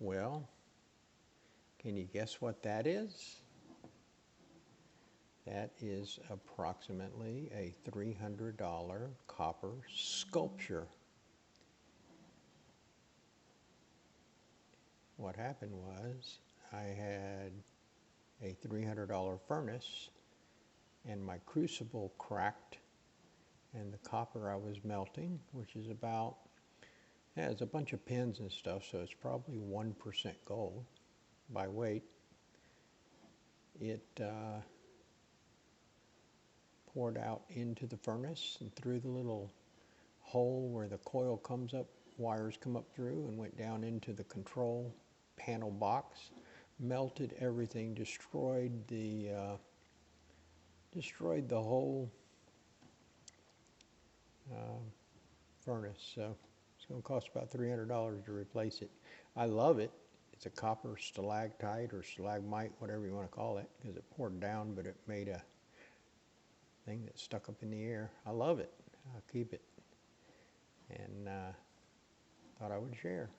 Well, can you guess what that is? That is approximately a $300 copper sculpture. What happened was I had a $300 furnace and my crucible cracked, and the copper I was melting, which is about, yeah, it's a bunch of pins and stuff, so it's probably 1% gold by weight. It poured out into the furnace and through the little hole where the coil comes up, wires come up through, and went down into the control panel box, melted everything, destroyed the whole furnace. So it's going to cost about $300 to replace it. I love it. It's a copper stalactite or stalagmite, whatever you want to call it, because it poured down, but it made a thing that stuck up in the air. I love it. I'll keep it. And thought I would share.